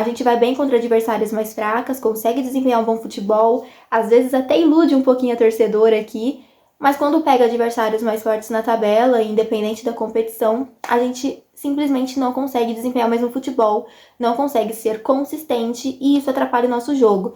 A gente vai bem contra adversários mais fracas, consegue desempenhar um bom futebol, às vezes até ilude um pouquinho a torcedora aqui, mas quando pega adversários mais fortes na tabela, independente da competição, a gente simplesmente não consegue desempenhar o mesmo futebol, não consegue ser consistente e isso atrapalha o nosso jogo.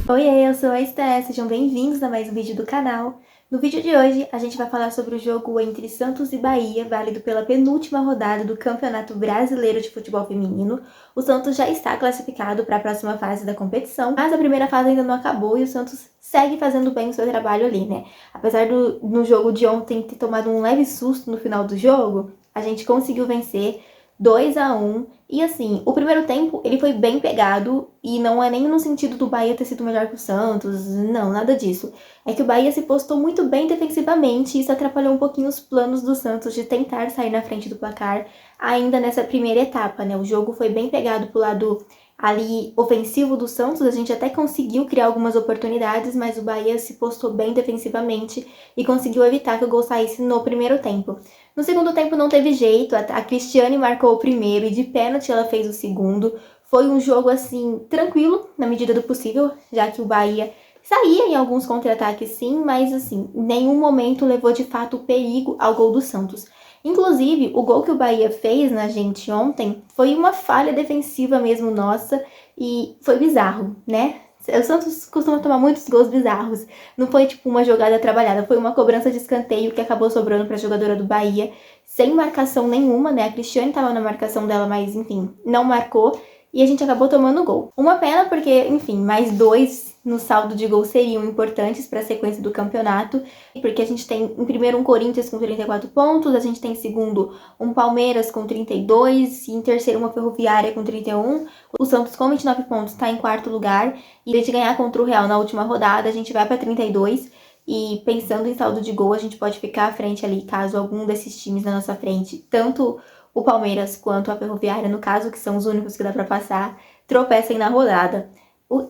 Oi, eu sou a Esté, sejam bem-vindos a mais um vídeo do canal. No vídeo de hoje, a gente vai falar sobre o jogo entre Santos e Bahia, válido pela penúltima rodada do Campeonato Brasileiro de Futebol Feminino. O Santos já está classificado para a próxima fase da competição, mas a primeira fase ainda não acabou e o Santos segue fazendo bem o seu trabalho ali, né? Apesar no jogo de ontem ter tomado um leve susto no final do jogo, a gente conseguiu vencer 2-1, e assim, o primeiro tempo ele foi bem pegado, e não é nem no sentido do Bahia ter sido melhor que o Santos, não, nada disso. É que o Bahia se postou muito bem defensivamente, e isso atrapalhou um pouquinho os planos do Santos de tentar sair na frente do placar, ainda nessa primeira etapa, né? O jogo foi bem pegado pro lado ali ofensivo do Santos, a gente até conseguiu criar algumas oportunidades, mas o Bahia se postou bem defensivamente e conseguiu evitar que o gol saísse no primeiro tempo. No segundo tempo não teve jeito, a Cristiane marcou o primeiro e de pênalti ela fez o segundo. Foi um jogo assim tranquilo, na medida do possível, já que o Bahia saía em alguns contra-ataques sim, mas assim, em nenhum momento levou de fato perigo ao gol do Santos. Inclusive, o gol que o Bahia fez na gente ontem foi uma falha defensiva mesmo nossa e foi bizarro, né? O Santos costuma tomar muitos gols bizarros. Não foi tipo uma jogada trabalhada, foi uma cobrança de escanteio que acabou sobrando para a jogadora do Bahia, sem marcação nenhuma, né? A Cristiane estava na marcação dela, mas enfim, não marcou. E a gente acabou tomando gol. Uma pena porque, enfim, mais 2 no saldo de gol seriam importantes para a sequência do campeonato, porque a gente tem em primeiro um Corinthians com 34 pontos, a gente tem em segundo um Palmeiras com 32 e em terceiro uma Ferroviária com 31. O Santos com 29 pontos está em quarto lugar e de ganhar contra o Real na última rodada, a gente vai para 32 e pensando em saldo de gol, a gente pode ficar à frente ali caso algum desses times na nossa frente, tanto o Palmeiras quanto a Ferroviária, no caso, que são os únicos que dá pra passar, tropecem na rodada.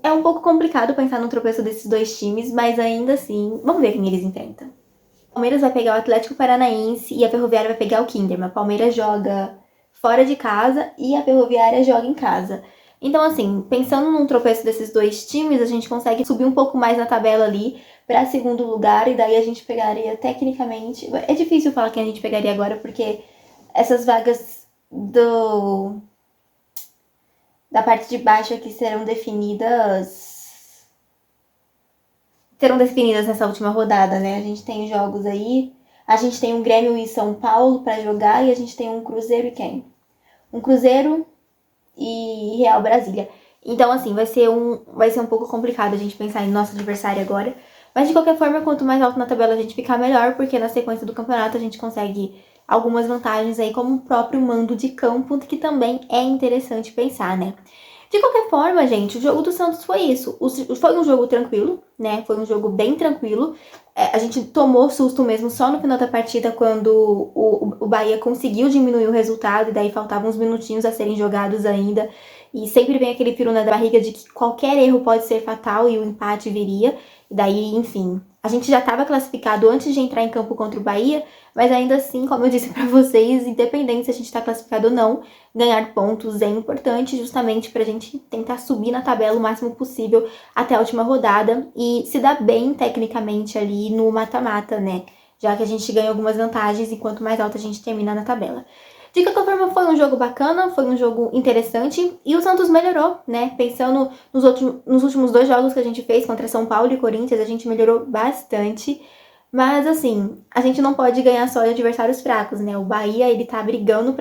É um pouco complicado pensar no tropeço desses dois times, mas ainda assim, vamos ver quem eles enfrentam. O Palmeiras vai pegar o Atlético Paranaense e a Ferroviária vai pegar o Kinderman. O Palmeiras joga fora de casa e a Ferroviária joga em casa. Então, assim, pensando num tropeço desses dois times, a gente consegue subir um pouco mais na tabela ali para segundo lugar e daí a gente pegaria tecnicamente... É difícil falar quem a gente pegaria agora porque essas vagas da parte de baixo aqui serão definidas nessa última rodada, né? A gente tem jogos aí, a gente tem um Grêmio e São Paulo para jogar e a gente tem um Cruzeiro e quem? Um Cruzeiro e Real Brasília. Então, assim, vai ser um pouco complicado a gente pensar em nosso adversário agora. Mas, de qualquer forma, quanto mais alto na tabela a gente ficar, melhor, porque na sequência do campeonato a gente consegue algumas vantagens aí, como o próprio mando de campo, que também é interessante pensar, né? De qualquer forma, gente, o jogo do Santos foi isso. Foi um jogo tranquilo, né? Foi um jogo bem tranquilo. A gente tomou susto mesmo só no final da partida, quando o Bahia conseguiu diminuir o resultado, e daí faltavam uns minutinhos a serem jogados ainda. E sempre vem aquele peru na barriga de que qualquer erro pode ser fatal e o empate viria. E daí, enfim, a gente já estava classificado antes de entrar em campo contra o Bahia, mas ainda assim, como eu disse pra vocês, independente se a gente tá classificado ou não, ganhar pontos é importante justamente pra gente tentar subir na tabela o máximo possível até a última rodada e se dar bem tecnicamente ali no mata-mata, né? Já que a gente ganha algumas vantagens e quanto mais alta a gente termina na tabela. De qualquer forma, foi um jogo bacana, foi um jogo interessante e o Santos melhorou, né? Pensando nos últimos 2 jogos que a gente fez contra São Paulo e Corinthians, a gente melhorou bastante. Mas, assim, a gente não pode ganhar só de adversários fracos, né? O Bahia, ele tá brigando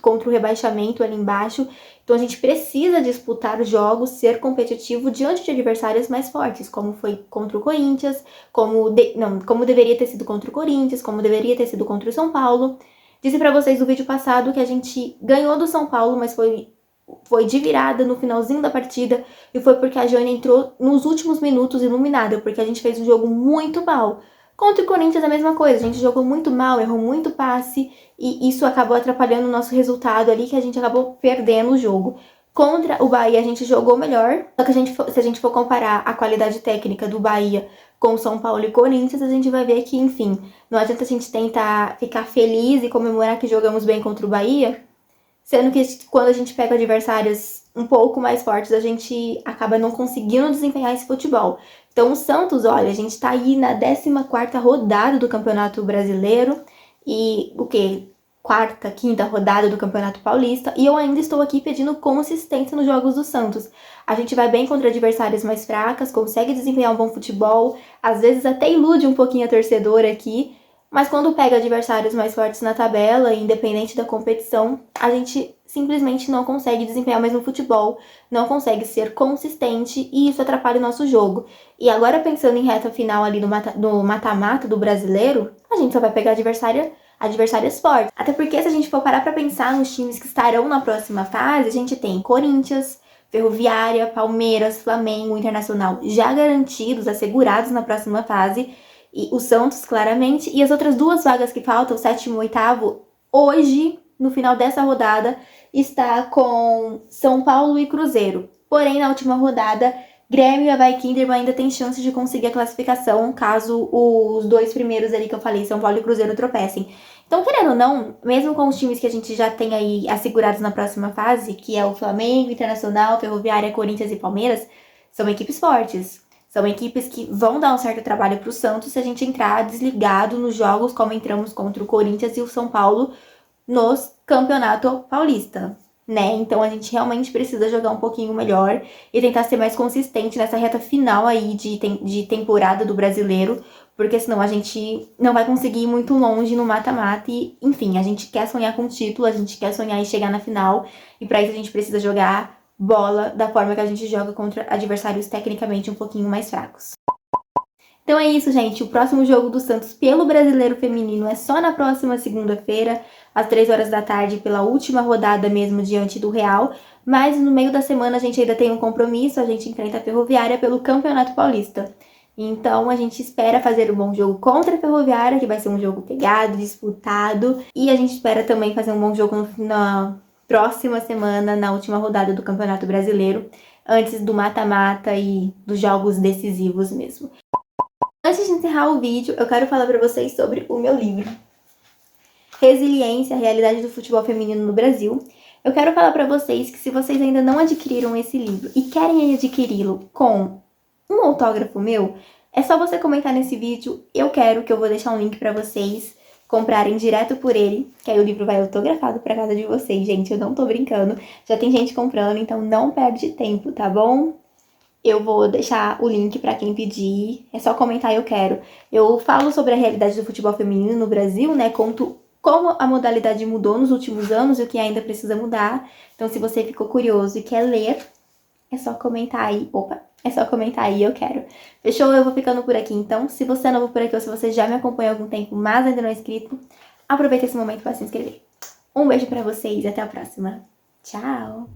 contra o rebaixamento ali embaixo. Então, a gente precisa disputar os jogos, ser competitivo diante de adversários mais fortes, como foi contra o Corinthians, como deveria ter sido contra o Corinthians, como deveria ter sido contra o São Paulo. Disse pra vocês no vídeo passado que a gente ganhou do São Paulo, mas foi de virada no finalzinho da partida, e foi porque a Jane entrou nos últimos minutos iluminada, porque a gente fez um jogo muito mal. Contra o Corinthians a mesma coisa, a gente jogou muito mal, errou muito passe, e isso acabou atrapalhando o nosso resultado ali, que a gente acabou perdendo o jogo. Contra o Bahia a gente jogou melhor, só que se a gente for comparar a qualidade técnica do Bahia com São Paulo e Corinthians, a gente vai ver que, enfim, não adianta a gente tentar ficar feliz e comemorar que jogamos bem contra o Bahia, sendo que quando a gente pega adversários um pouco mais fortes, a gente acaba não conseguindo desempenhar esse futebol. Então o Santos, olha, a gente tá aí na 14ª rodada do Campeonato Brasileiro e o quê? Quarta, quinta rodada do Campeonato Paulista, e eu ainda estou aqui pedindo consistência nos jogos do Santos. A gente vai bem contra adversários mais fracas, consegue desempenhar um bom futebol, às vezes até ilude um pouquinho a torcedora aqui, mas quando pega adversários mais fortes na tabela, independente da competição, a gente simplesmente não consegue desempenhar o mesmo futebol, não consegue ser consistente e isso atrapalha o nosso jogo. E agora pensando em reta final ali no mata-mata do Brasileiro, a gente só vai pegar adversários fortes. Até porque se a gente for parar pra pensar nos times que estarão na próxima fase, a gente tem Corinthians, Ferroviária, Palmeiras, Flamengo, Internacional já garantidos, assegurados na próxima fase, e o Santos claramente, e as outras duas vagas que faltam, o 7º e o 8º, hoje, no final dessa rodada, está com São Paulo e Cruzeiro. Porém, na última rodada, Grêmio e Avaí Kinderman ainda tem chance de conseguir a classificação, caso os dois primeiros ali que eu falei, São Paulo e Cruzeiro, tropecem. Então, querendo ou não, mesmo com os times que a gente já tem aí assegurados na próxima fase, que é o Flamengo, Internacional, Ferroviária, Corinthians e Palmeiras, são equipes fortes. São equipes que vão dar um certo trabalho pro Santos se a gente entrar desligado nos jogos como entramos contra o Corinthians e o São Paulo nos Campeonato Paulista, né? Então a gente realmente precisa jogar um pouquinho melhor e tentar ser mais consistente nessa reta final aí de temporada do Brasileiro, porque senão a gente não vai conseguir ir muito longe no mata-mata e, enfim, a gente quer sonhar com o título, a gente quer sonhar em chegar na final e para isso a gente precisa jogar bola da forma que a gente joga contra adversários tecnicamente um pouquinho mais fracos. Então é isso, gente. O próximo jogo do Santos pelo Brasileiro Feminino é só na próxima segunda-feira, às 3 horas da tarde, pela última rodada mesmo diante do Real. Mas no meio da semana a gente ainda tem um compromisso, a gente enfrenta a Ferroviária pelo Campeonato Paulista. Então a gente espera fazer um bom jogo contra a Ferroviária, que vai ser um jogo pegado, disputado. E a gente espera também fazer um bom jogo na próxima semana, na última rodada do Campeonato Brasileiro, antes do mata-mata e dos jogos decisivos mesmo. Antes de encerrar o vídeo, eu quero falar para vocês sobre o meu livro, Resiliência, a Realidade do Futebol Feminino no Brasil. Eu quero falar para vocês que se vocês ainda não adquiriram esse livro e querem adquiri-lo com um autógrafo meu, é só você comentar nesse vídeo, eu quero, que eu vou deixar um link para vocês comprarem direto por ele, que aí o livro vai autografado para casa de vocês, gente, eu não tô brincando. Já tem gente comprando, então não perde tempo, tá bom? Eu vou deixar o link para quem pedir, é só comentar eu quero. Eu falo sobre a realidade do futebol feminino no Brasil, né? Conto como a modalidade mudou nos últimos anos e o que ainda precisa mudar. Então, se você ficou curioso e quer ler, é só comentar aí. É só comentar aí, eu quero. Fechou? Eu vou ficando por aqui, então. Se você é novo por aqui ou se você já me acompanha há algum tempo, mas ainda não é inscrito, aproveita esse momento para se inscrever. Um beijo para vocês e até a próxima. Tchau!